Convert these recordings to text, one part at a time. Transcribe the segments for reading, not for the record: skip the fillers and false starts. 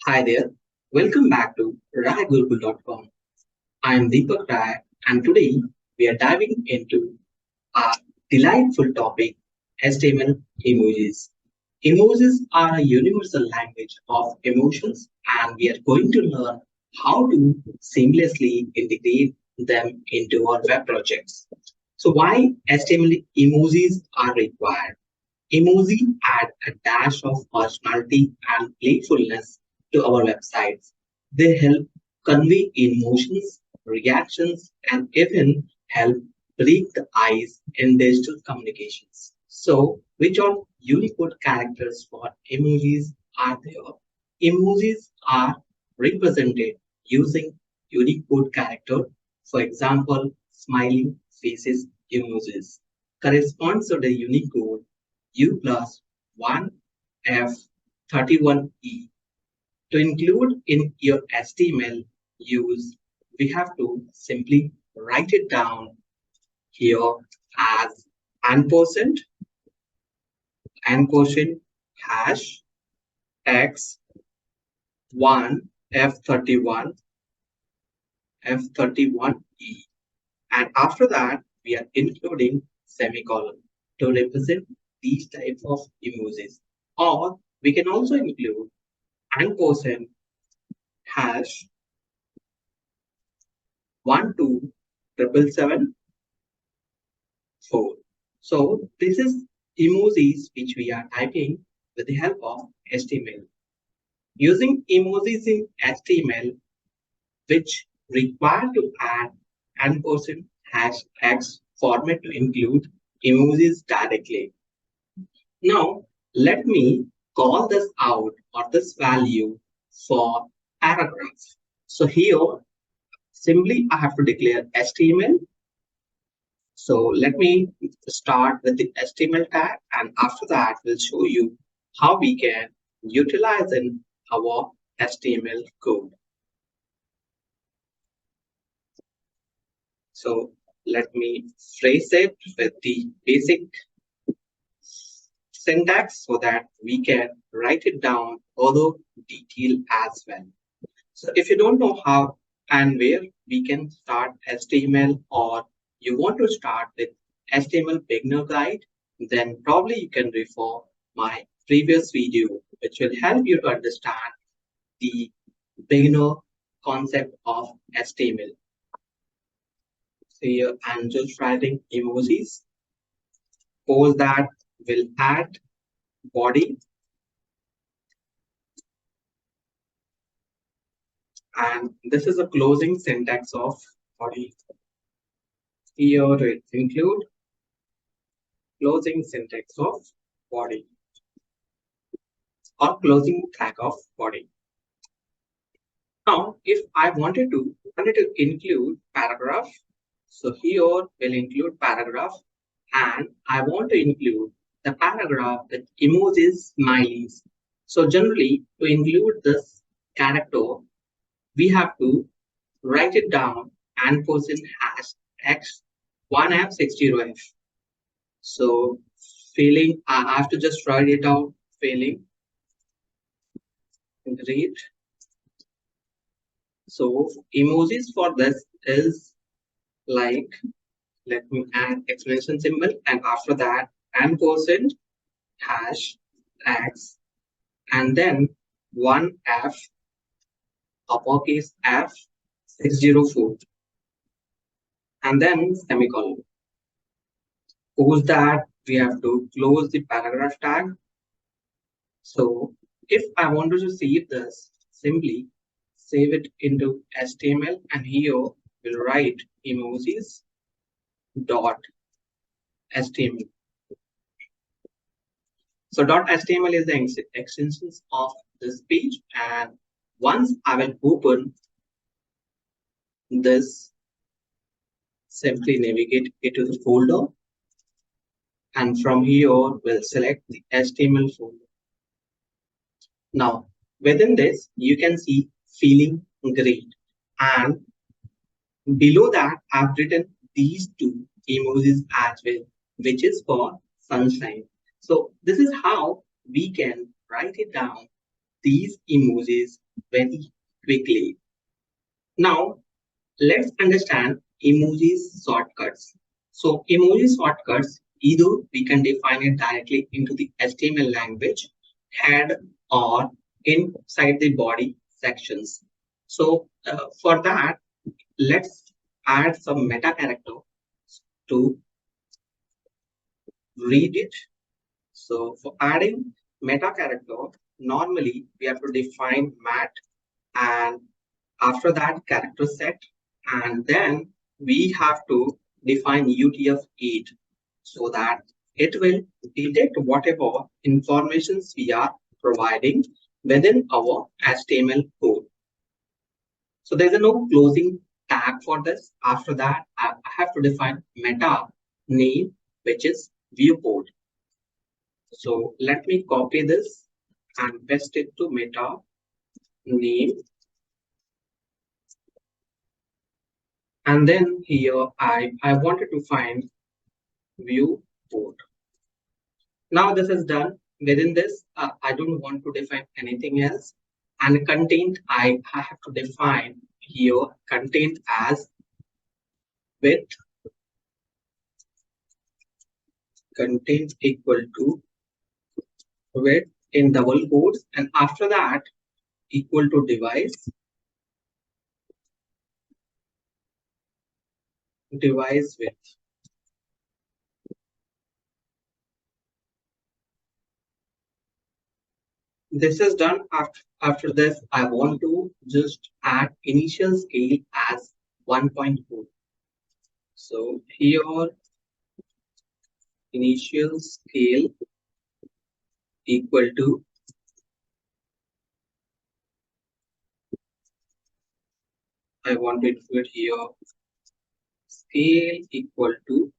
Hi there, welcome back to RaiGurukul.com. I am Deepak Rai, and today we are diving into a delightful topic, HTML emojis. Emojis are a universal language of emotions, and we are going to learn how to seamlessly integrate them into our web projects. So, why HTML emojis are required? Emoji add a dash of personality and playfulness to our websites. They help convey emotions, reactions, and even help break the ice in digital communications. So, which of Unicode characters for emojis are there? Emojis are represented using Unicode character. For example, smiling faces emojis corresponds to the Unicode U plus 1F31E. To include in your HTML use, we have to simply write it down here as ampersand, ampersand hash x1 f31 f31e. And after that, we are including semicolon to represent these types of emojis. Or we can also include ampersand hash 1277774. So this is emojis which we are typing with the help of HTML. Using emojis in HTML, which require to add ampersand hash x format to include emojis directly. Now, let me call this out or this value for paragraph. So here, simply I have to declare HTML. So let me start with the HTML tag, and after that, we'll show you how we can utilize in our HTML code. So let me phrase it with the basic syntax so that we can write it down further detail as well. So if you don't know how and where we can start HTML, or you want to start with HTML beginner guide, then probably you can refer my previous video, which will help you to understand the beginner concept of HTML. So here I'm just writing emojis. Post that will add body, and this is a closing syntax of body. Here it include closing syntax of body or closing tag of body. Now, if I wanted to include paragraph, so here will include paragraph, and I want to include the paragraph with emojis, smileys. So generally, to include this character, we have to write it down and post in hash x1f60f. So feeling, I have to just write it out, feeling great. So emojis for this is like, let me add exclamation symbol, and after that ampersand hash x, and then 1f uppercase f 604, and then semicolon. Post that we have to close the paragraph tag. So if I wanted to save this, simply save it into HTML, and here we'll write emojis dot HTML. So dot HTML is the extensions of this page, and once I will open this, simply navigate it to the folder, and from here we'll select the HTML folder. Now within this you can see feeling great, and below that I've written these two emojis as well, which is for sunshine. So this is how we can write it down, these emojis very quickly. Now, let's understand emojis shortcuts. So emoji shortcuts, either we can define it directly into the HTML language head or inside the body sections. So for that, let's add some meta character to read it. So for adding meta character, normally we have to define mat and after that character set, and then we have to define UTF-8 so that it will detect whatever informations we are providing within our HTML code. So there's a no closing tag for this. After that, I have to define meta name, which is viewport. So let me copy this and paste it to meta name. And then here I wanted to find viewport. Now this is done. Within this, I don't want to define anything else. And content, I have to define here content as width, content equal to width in double quotes. And after that, equal to device width. This is done. After this, I want to just add initial scale as 1.4. So here initial scale equal to I want to include here scale equal to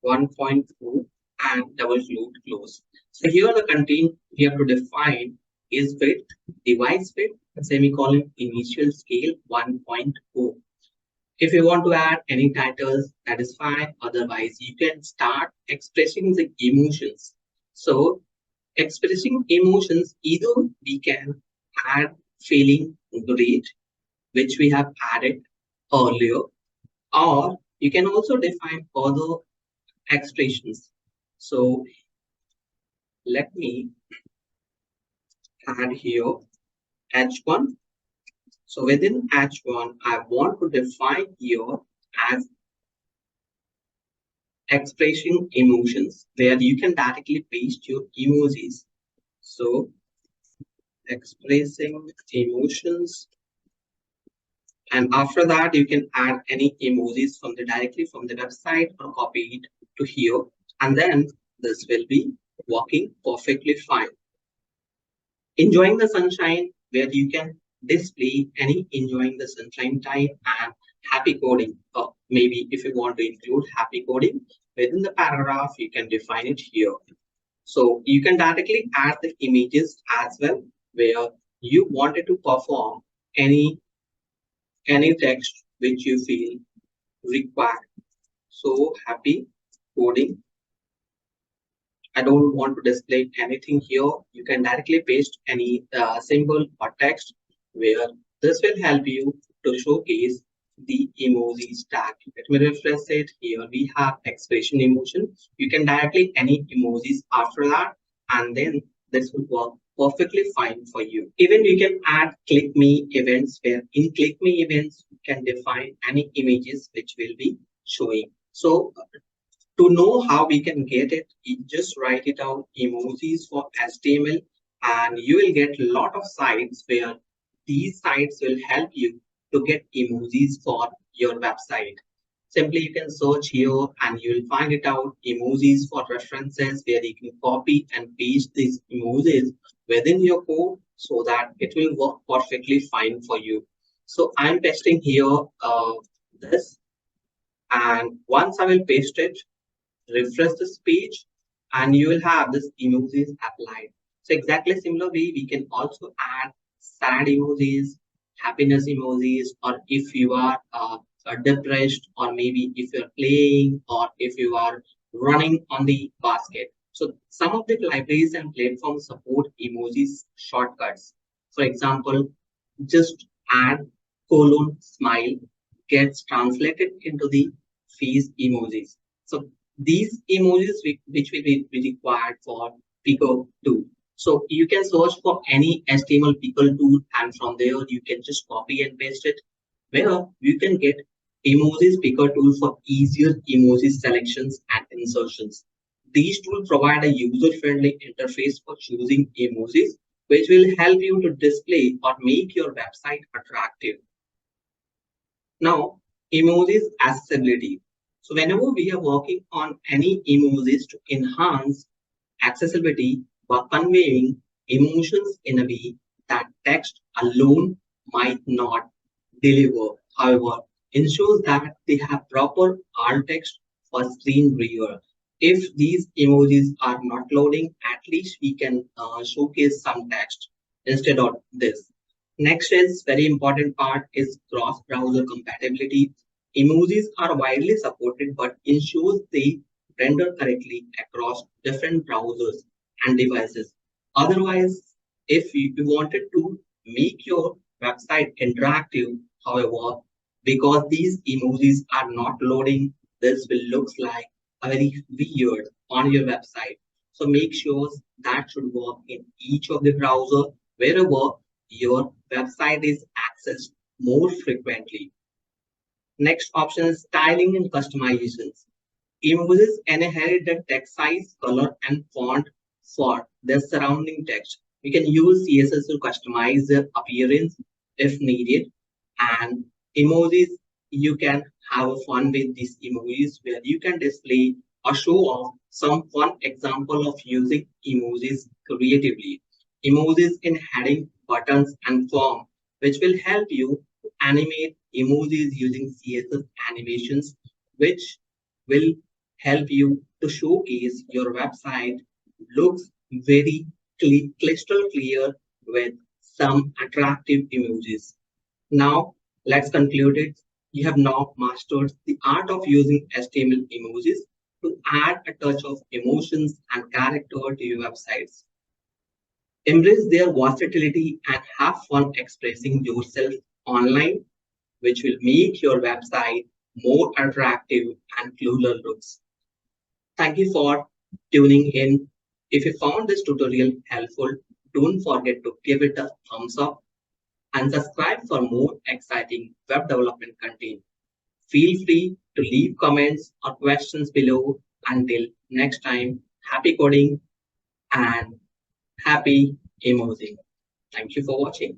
1.4 and double quote close. So here the content we have to define is width, device width, semicolon initial scale 1.0. If you want to add any titles, that is fine. Otherwise, you can start expressing the emotions. So expressing emotions, either we can add feeling great, which we have added earlier, or you can also define other expressions. So let me add here H1. So within H1, I want to define here as expressing emotions, where you can directly paste your emojis. So expressing emotions, and after that you can add any emojis from the directly from the website or copy it to here, and then this will be working perfectly fine. Enjoying the sunshine, where you can display any enjoying the sunshine type, and happy coding. Maybe if you want to include happy coding within the paragraph, you can define it here. So you can directly add the images as well, where you wanted to perform any text which you feel required. So happy coding. I don't want to display anything here. You can directly paste any symbol or text, where this will help you to showcase the emoji stack. Let me refresh it. Here we have expression emotion. You can directly any emojis after that, and then this will work perfectly fine for you. Even you can add click me events, where in click me events you can define any images which will be showing. So to know how we can get it, you just write it out emojis for HTML, and you will get a lot of sites where these sites will help you to get emojis for your website. Simply you can search here and you will find it out emojis for references, where you can copy and paste these emojis within your code so that it will work perfectly fine for you. So I'm pasting here this, and once I will paste it, refresh this page, and you will have this emojis applied. So exactly similar way, we can also add sad emojis, happiness emojis, or if you are depressed, or maybe if you're playing, or if you are running on the basket. So some of the libraries and platforms support emojis shortcuts. For example, just add colon smile gets translated into the face emojis. So these emojis which will be required for picker tool. So you can search for any HTML picker tool and from there you can just copy and paste it where you can get emojis picker tool for easier emoji selections and insertions. These tools provide a user-friendly interface for choosing emojis, which will help you to display or make your website attractive. Now, emojis accessibility. So whenever we are working on any emojis to enhance accessibility by conveying emotions in a way that text alone might not deliver. However, ensures that they have proper alt text for screen reader. If these emojis are not loading, at least we can showcase some text instead of this. Next is very important part is cross-browser compatibility. Emojis are widely supported but ensures they render correctly across different browsers and devices. Otherwise, if you wanted to make your website interactive, however, because these emojis are not loading, this will look like a very weird on your website. So make sure that should work in each of the browser wherever your website is accessed more frequently. Next option is styling and customizations. Emojis inherit the text size, color, and font for their surrounding text. You can use CSS to customize their appearance if needed. And emojis, you can have a fun with these emojis where you can display or show off some fun example of using emojis creatively. Emojis in heading, buttons, and form, which will help you to animate emojis using CSS animations, which will help you to showcase your website looks very crystal clear with some attractive emojis. Now, let's conclude it. You have now mastered the art of using HTML emojis to add a touch of emotions and character to your websites. Embrace their versatility and have fun expressing yourself online, which will make your website more attractive and cooler looks. Thank you for tuning in. If you found this tutorial helpful, don't forget to give it a thumbs up and subscribe for more exciting web development content. Feel free to leave comments or questions below. Until next time, happy coding and happy emojing. Thank you for watching.